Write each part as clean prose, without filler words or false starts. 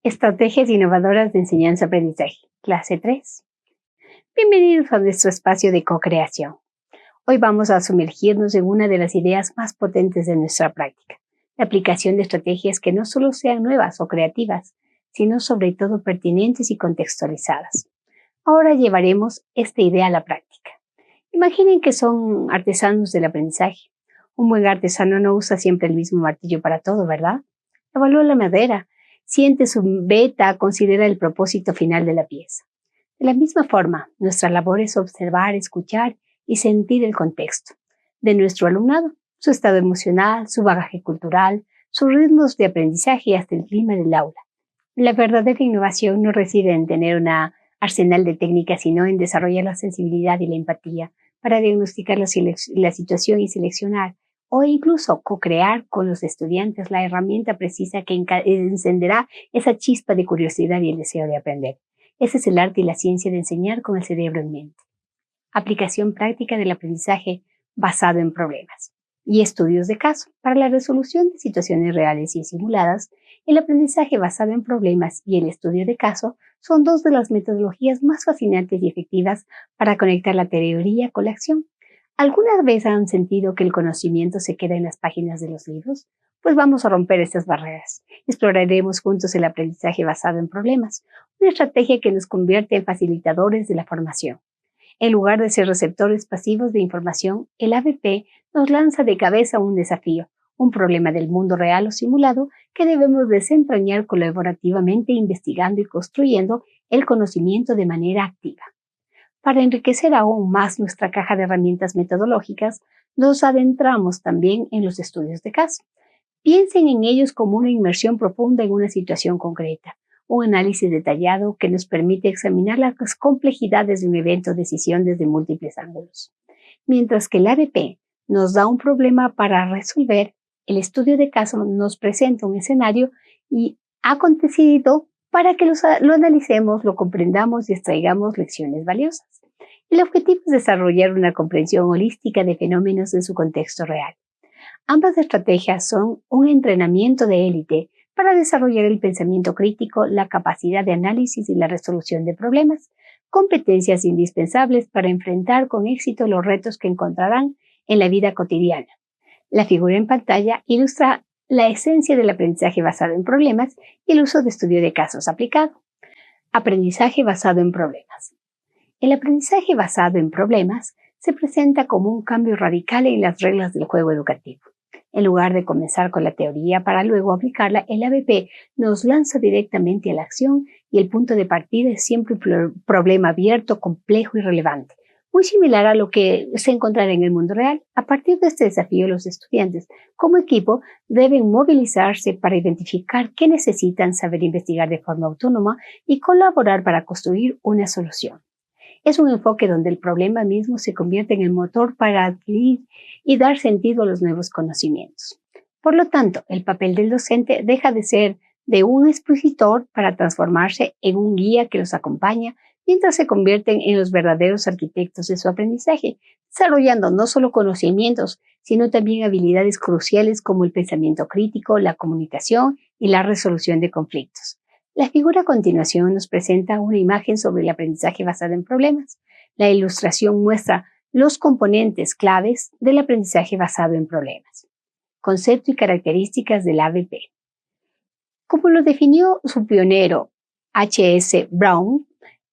Estrategias innovadoras de enseñanza-aprendizaje, clase 3. Bienvenidos a nuestro espacio de co-creación. Hoy vamos a sumergirnos en una de las ideas más potentes de nuestra práctica, la aplicación de estrategias que no solo sean nuevas o creativas, sino sobre todo pertinentes y contextualizadas. Ahora llevaremos esta idea a la práctica. Imaginen que son artesanos del aprendizaje. Un buen artesano no usa siempre el mismo martillo para todo, ¿verdad? Evalúa la madera, siente su beta, considera el propósito final de la pieza. De la misma forma, nuestra labor es observar, escuchar y sentir el contexto de nuestro alumnado, su estado emocional, su bagaje cultural, sus ritmos de aprendizaje y hasta el clima del aula. La verdadera innovación no reside en tener una arsenal de técnicas, sino en desarrollar la sensibilidad y la empatía para diagnosticar la situación y seleccionar o incluso co-crear con los estudiantes la herramienta precisa que encenderá esa chispa de curiosidad y el deseo de aprender. Ese es el arte y la ciencia de enseñar con el cerebro en mente. Aplicación práctica del aprendizaje basado en problemas y estudios de caso. Para la resolución de situaciones reales y simuladas, el aprendizaje basado en problemas y el estudio de caso son dos de las metodologías más fascinantes y efectivas para conectar la teoría con la acción. ¿Alguna vez han sentido que el conocimiento se queda en las páginas de los libros? Pues vamos a romper estas barreras. Exploraremos juntos el aprendizaje basado en problemas, una estrategia que nos convierte en facilitadores de la formación. En lugar de ser receptores pasivos de información, el ABP nos lanza de cabeza un desafío, un problema del mundo real o simulado que debemos desentrañar colaborativamente, investigando y construyendo el conocimiento de manera activa. Para enriquecer aún más nuestra caja de herramientas metodológicas, nos adentramos también en los estudios de caso. Piensen en ellos como una inmersión profunda en una situación concreta, un análisis detallado que nos permite examinar las complejidades de un evento o decisión desde múltiples ángulos. Mientras que el ABP nos da un problema para resolver, el estudio de caso nos presenta un escenario y acontecido para que lo analicemos, lo comprendamos y extraigamos lecciones valiosas. El objetivo es desarrollar una comprensión holística de fenómenos en su contexto real. Ambas estrategias son un entrenamiento de élite para desarrollar el pensamiento crítico, la capacidad de análisis y la resolución de problemas, competencias indispensables para enfrentar con éxito los retos que encontrarán en la vida cotidiana. La figura en pantalla ilustra la esencia del aprendizaje basado en problemas y el uso de estudio de casos aplicado. Aprendizaje basado en problemas. El aprendizaje basado en problemas se presenta como un cambio radical en las reglas del juego educativo. En lugar de comenzar con la teoría para luego aplicarla, el ABP nos lanza directamente a la acción y el punto de partida es siempre un problema abierto, complejo y relevante, muy similar a lo que se encontrará en el mundo real. A partir de este desafío, los estudiantes, como equipo, deben movilizarse para identificar qué necesitan, saber investigar de forma autónoma y colaborar para construir una solución. Es un enfoque donde el problema mismo se convierte en el motor para adquirir y dar sentido a los nuevos conocimientos. Por lo tanto, el papel del docente deja de ser de un expositor para transformarse en un guía que los acompaña, mientras se convierten en los verdaderos arquitectos de su aprendizaje, desarrollando no solo conocimientos, sino también habilidades cruciales como el pensamiento crítico, la comunicación y la resolución de conflictos. La figura a continuación nos presenta una imagen sobre el aprendizaje basado en problemas. La ilustración muestra los componentes claves del aprendizaje basado en problemas. Concepto y características del ABP. Como lo definió su pionero H.S. Brown,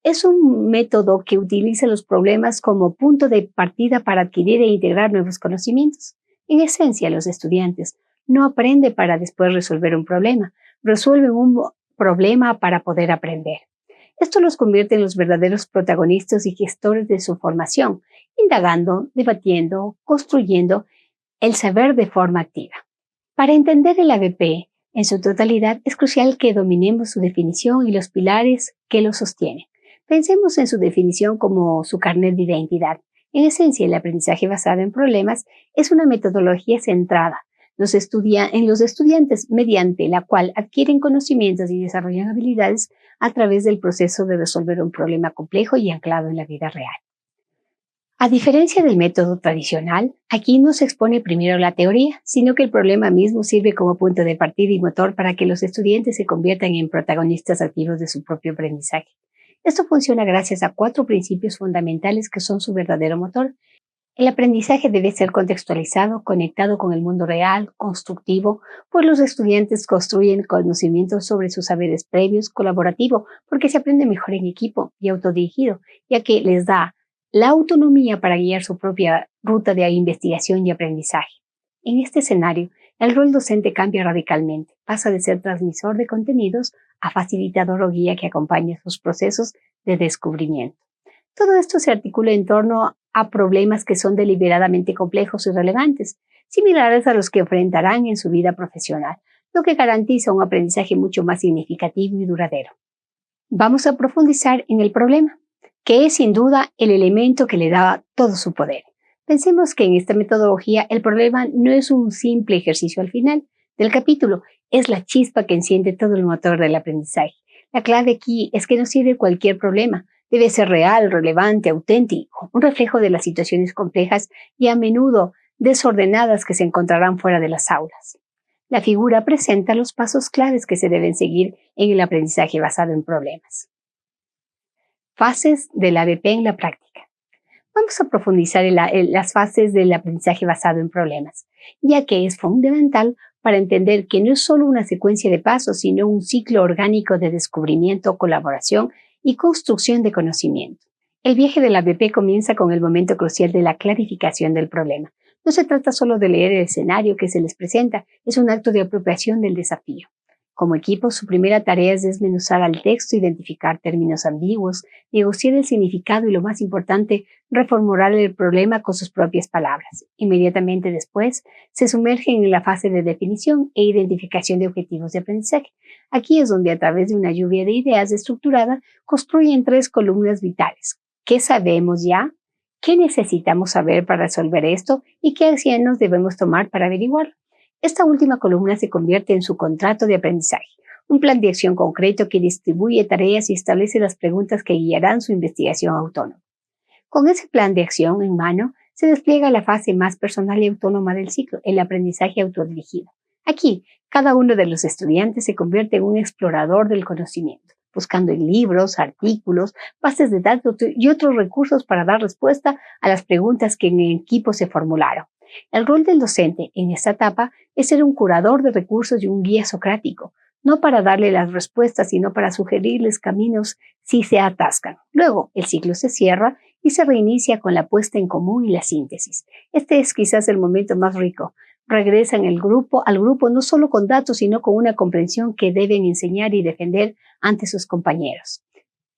es un método que utiliza los problemas como punto de partida para adquirir e integrar nuevos conocimientos. En esencia, los estudiantes no aprenden para después resolver un problema, resuelven un problema para poder aprender. Esto los convierte en los verdaderos protagonistas y gestores de su formación, indagando, debatiendo, construyendo el saber de forma activa. Para entender el ABP en su totalidad, es crucial que dominemos su definición y los pilares que lo sostienen. Pensemos en su definición como su carnet de identidad. En esencia, el aprendizaje basado en problemas es una metodología centrada en los estudiantes, mediante la cual adquieren conocimientos y desarrollan habilidades a través del proceso de resolver un problema complejo y anclado en la vida real. A diferencia del método tradicional, aquí no se expone primero la teoría, sino que el problema mismo sirve como punto de partida y motor para que los estudiantes se conviertan en protagonistas activos de su propio aprendizaje. Esto funciona gracias a 4 principios fundamentales que son su verdadero motor. El aprendizaje debe ser contextualizado, conectado con el mundo real, constructivo, pues los estudiantes construyen conocimientos sobre sus saberes previos, colaborativo, porque se aprende mejor en equipo y autodirigido, ya que les da la autonomía para guiar su propia ruta de investigación y aprendizaje. En este escenario, el rol docente cambia radicalmente, pasa de ser transmisor de contenidos a facilitador o guía que acompaña sus procesos de descubrimiento. Todo esto se articula en torno a problemas que son deliberadamente complejos y relevantes, similares a los que enfrentarán en su vida profesional, lo que garantiza un aprendizaje mucho más significativo y duradero. Vamos a profundizar en el problema, que es sin duda el elemento que le da todo su poder. Pensemos que en esta metodología el problema no es un simple ejercicio al final del capítulo, es la chispa que enciende todo el motor del aprendizaje. La clave aquí es que no sirve cualquier problema, debe ser real, relevante, auténtico, un reflejo de las situaciones complejas y a menudo desordenadas que se encontrarán fuera de las aulas. La figura presenta los pasos claves que se deben seguir en el aprendizaje basado en problemas. Fases del ABP en la práctica. Vamos a profundizar en las fases del aprendizaje basado en problemas, ya que es fundamental para entender que no es solo una secuencia de pasos, sino un ciclo orgánico de descubrimiento, colaboración y construcción de conocimiento. El viaje del ABP comienza con el momento crucial de la clarificación del problema. No se trata solo de leer el escenario que se les presenta, es un acto de apropiación del desafío. Como equipo, su primera tarea es desmenuzar al texto, identificar términos ambiguos, negociar el significado y, lo más importante, reformular el problema con sus propias palabras. Inmediatamente después, se sumergen en la fase de definición e identificación de objetivos de aprendizaje. Aquí es donde, a través de una lluvia de ideas estructurada, construyen 3 columnas vitales. ¿Qué sabemos ya? ¿Qué necesitamos saber para resolver esto? ¿Y qué acciones debemos tomar para averiguarlo? Esta última columna se convierte en su contrato de aprendizaje, un plan de acción concreto que distribuye tareas y establece las preguntas que guiarán su investigación autónoma. Con ese plan de acción en mano, se despliega la fase más personal y autónoma del ciclo, el aprendizaje autodirigido. Aquí, cada uno de los estudiantes se convierte en un explorador del conocimiento, buscando en libros, artículos, bases de datos y otros recursos para dar respuesta a las preguntas que en el equipo se formularon. El rol del docente en esta etapa es ser un curador de recursos y un guía socrático, no para darle las respuestas, sino para sugerirles caminos si se atascan. Luego, el ciclo se cierra y se reinicia con la puesta en común y la síntesis. Este es quizás el momento más rico. Regresan al grupo no solo con datos, sino con una comprensión que deben enseñar y defender ante sus compañeros.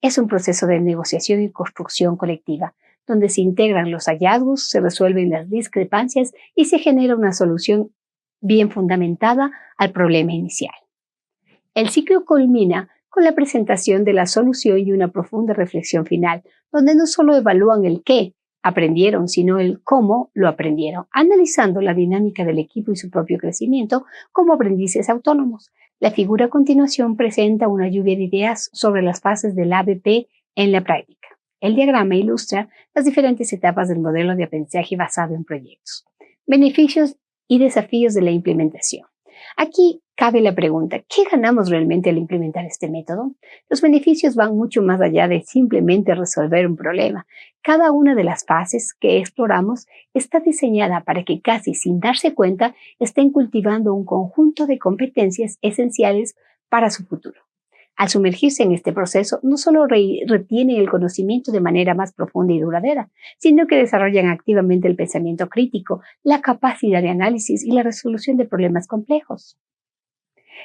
Es un proceso de negociación y construcción colectiva, donde se integran los hallazgos, se resuelven las discrepancias y se genera una solución bien fundamentada al problema inicial. El ciclo culmina con la presentación de la solución y una profunda reflexión final, donde no solo evalúan el qué aprendieron, sino el cómo lo aprendieron, analizando la dinámica del equipo y su propio crecimiento como aprendices autónomos. La figura a continuación presenta una lluvia de ideas sobre las fases del ABP en la práctica. El diagrama ilustra las diferentes etapas del modelo de aprendizaje basado en proyectos. Beneficios y desafíos de la implementación. Aquí cabe la pregunta, ¿qué ganamos realmente al implementar este método? Los beneficios van mucho más allá de simplemente resolver un problema. Cada una de las fases que exploramos está diseñada para que casi sin darse cuenta estén cultivando un conjunto de competencias esenciales para su futuro. Al sumergirse en este proceso, no solo retienen el conocimiento de manera más profunda y duradera, sino que desarrollan activamente el pensamiento crítico, la capacidad de análisis y la resolución de problemas complejos.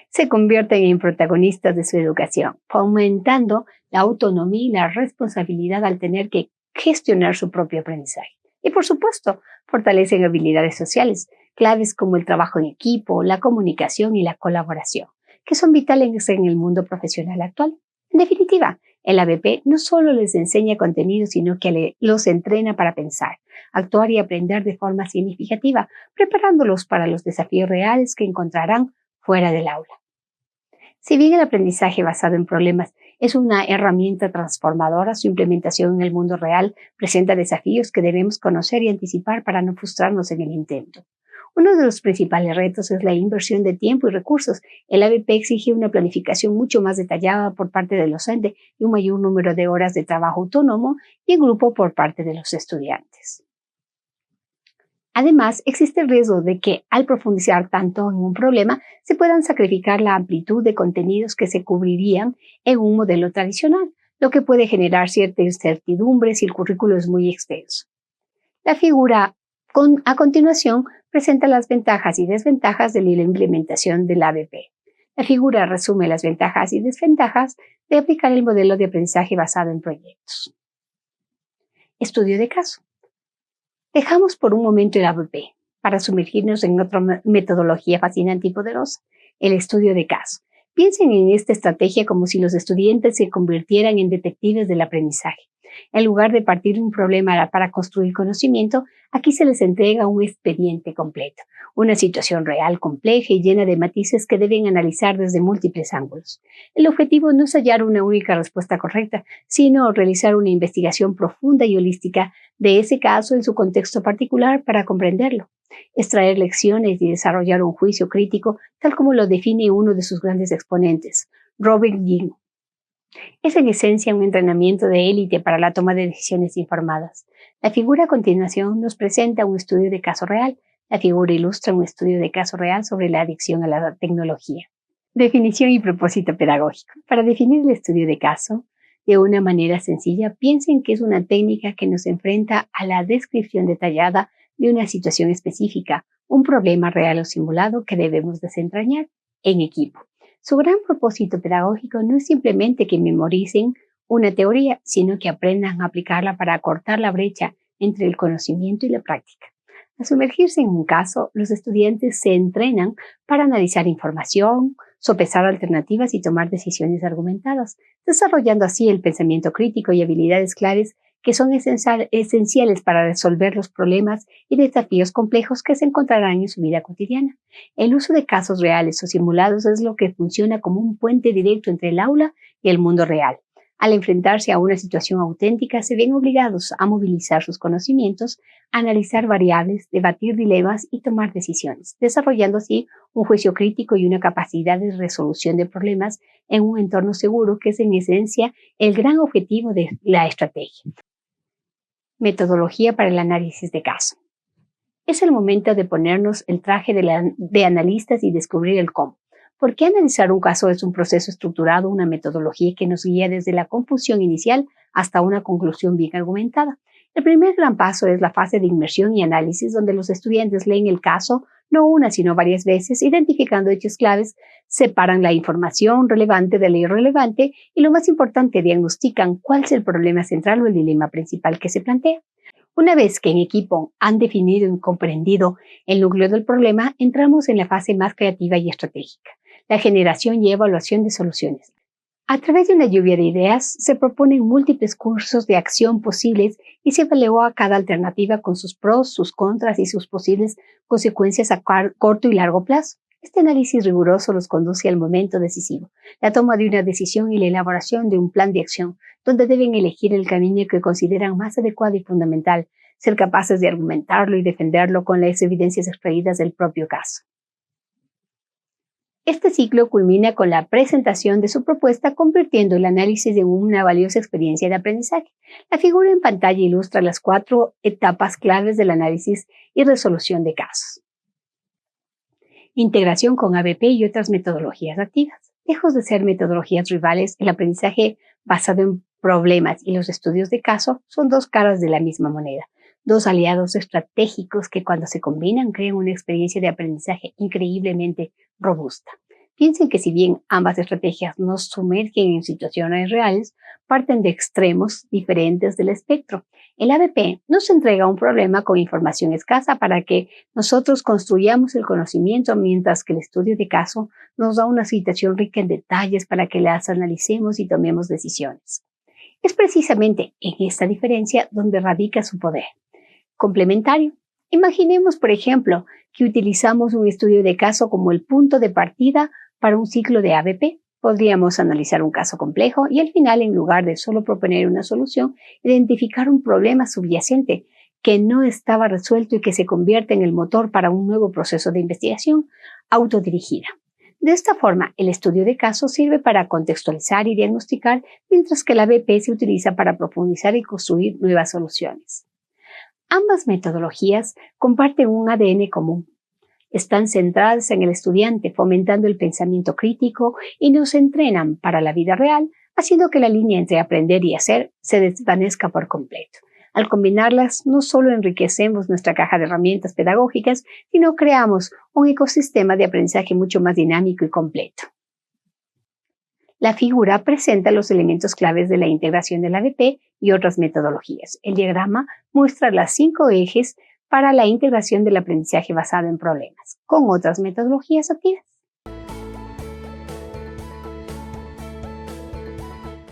Se convierten en protagonistas de su educación, fomentando la autonomía y la responsabilidad al tener que gestionar su propio aprendizaje. Y por supuesto, fortalecen habilidades sociales, claves como el trabajo en equipo, la comunicación y la colaboración, que son vitales en el mundo profesional actual. En definitiva, el ABP no solo les enseña contenido, sino que los entrena para pensar, actuar y aprender de forma significativa, preparándolos para los desafíos reales que encontrarán fuera del aula. Si bien el aprendizaje basado en problemas Es una herramienta transformadora. Su implementación en el mundo real presenta desafíos que debemos conocer y anticipar para no frustrarnos en el intento. Uno de los principales retos es la inversión de tiempo y recursos. El ABP exige una planificación mucho más detallada por parte del docente y un mayor número de horas de trabajo autónomo y en grupo por parte de los estudiantes. Además, existe el riesgo de que, al profundizar tanto en un problema, se puedan sacrificar la amplitud de contenidos que se cubrirían en un modelo tradicional, lo que puede generar cierta incertidumbre si el currículo es muy extenso. La figura a continuación presenta las ventajas y desventajas de la implementación del ABP. La figura resume las ventajas y desventajas de aplicar el modelo de aprendizaje basado en proyectos. Estudio de caso. Dejamos por un momento el ABP para sumergirnos en otra metodología fascinante y poderosa, el estudio de caso. Piensen en esta estrategia como si los estudiantes se convirtieran en detectives del aprendizaje. En lugar de partir de un problema para construir conocimiento, aquí se les entrega un expediente completo, una situación real, compleja y llena de matices que deben analizar desde múltiples ángulos. El objetivo no es hallar una única respuesta correcta, sino realizar una investigación profunda y holística de ese caso en su contexto particular para comprenderlo, extraer lecciones y desarrollar un juicio crítico, tal como lo define uno de sus grandes exponentes, Robert Greene. Es en esencia un entrenamiento de élite para la toma de decisiones informadas. La figura a continuación nos presenta un estudio de caso real. La figura ilustra un estudio de caso real sobre la adicción a la tecnología. Definición y propósito pedagógico. Para definir el estudio de caso de una manera sencilla, piensen que es una técnica que nos enfrenta a la descripción detallada de una situación específica, un problema real o simulado que debemos desentrañar en equipo. Su gran propósito pedagógico no es simplemente que memoricen una teoría, sino que aprendan a aplicarla para acortar la brecha entre el conocimiento y la práctica. Al sumergirse en un caso, los estudiantes se entrenan para analizar información, sopesar alternativas y tomar decisiones argumentadas, desarrollando así el pensamiento crítico y habilidades claves que son esenciales para resolver los problemas y desafíos complejos que se encontrarán en su vida cotidiana. El uso de casos reales o simulados es lo que funciona como un puente directo entre el aula y el mundo real. Al enfrentarse a una situación auténtica, se ven obligados a movilizar sus conocimientos, analizar variables, debatir dilemas y tomar decisiones, desarrollando así un juicio crítico y una capacidad de resolución de problemas en un entorno seguro, que es en esencia el gran objetivo de la estrategia. Metodología para el análisis de caso. Es el momento de ponernos el traje de analistas y descubrir el cómo. ¿Por qué analizar un caso es un proceso estructurado, una metodología que nos guía desde la confusión inicial hasta una conclusión bien argumentada? El primer gran paso es la fase de inmersión y análisis, donde los estudiantes leen el caso no una, sino varias veces, identificando hechos claves, separan la información relevante de la irrelevante y, lo más importante, diagnostican cuál es el problema central o el dilema principal que se plantea. Una vez que en equipo han definido y comprendido el núcleo del problema, entramos en la fase más creativa y estratégica, la generación y evaluación de soluciones. A través de una lluvia de ideas, se proponen múltiples cursos de acción posibles y se evalúa cada alternativa con sus pros, sus contras y sus posibles consecuencias a corto y largo plazo. Este análisis riguroso los conduce al momento decisivo, la toma de una decisión y la elaboración de un plan de acción, donde deben elegir el camino que consideran más adecuado y fundamental, ser capaces de argumentarlo y defenderlo con las evidencias extraídas del propio caso. Este ciclo culmina con la presentación de su propuesta, convirtiendo el análisis en una valiosa experiencia de aprendizaje. La figura en pantalla ilustra las 4 etapas claves del análisis y resolución de casos. Integración con ABP y otras metodologías activas. Lejos de ser metodologías rivales, el aprendizaje basado en problemas y los estudios de caso son dos caras de la misma moneda. Dos aliados estratégicos que, cuando se combinan, crean una experiencia de aprendizaje increíblemente robusta. Piensen que, si bien ambas estrategias nos sumergen en situaciones reales, parten de extremos diferentes del espectro. El ABP nos entrega un problema con información escasa para que nosotros construyamos el conocimiento, mientras que el estudio de caso nos da una situación rica en detalles para que las analicemos y tomemos decisiones. Es precisamente en esta diferencia donde radica su poder. Complementario. Imaginemos, por ejemplo, que utilizamos un estudio de caso como el punto de partida para un ciclo de ABP. Podríamos analizar un caso complejo y al final, en lugar de solo proponer una solución, identificar un problema subyacente que no estaba resuelto y que se convierte en el motor para un nuevo proceso de investigación autodirigida. De esta forma, el estudio de casos sirve para contextualizar y diagnosticar, mientras que la BP se utiliza para profundizar y construir nuevas soluciones. Ambas metodologías comparten un ADN común. Están centradas en el estudiante, fomentando el pensamiento crítico y nos entrenan para la vida real, haciendo que la línea entre aprender y hacer se desvanezca por completo. Al combinarlas, no solo enriquecemos nuestra caja de herramientas pedagógicas, sino creamos un ecosistema de aprendizaje mucho más dinámico y completo. La figura presenta los elementos claves de la integración de la BP y otras metodologías. El diagrama muestra las 5 ejes para la integración del aprendizaje basado en problemas, con otras metodologías activas.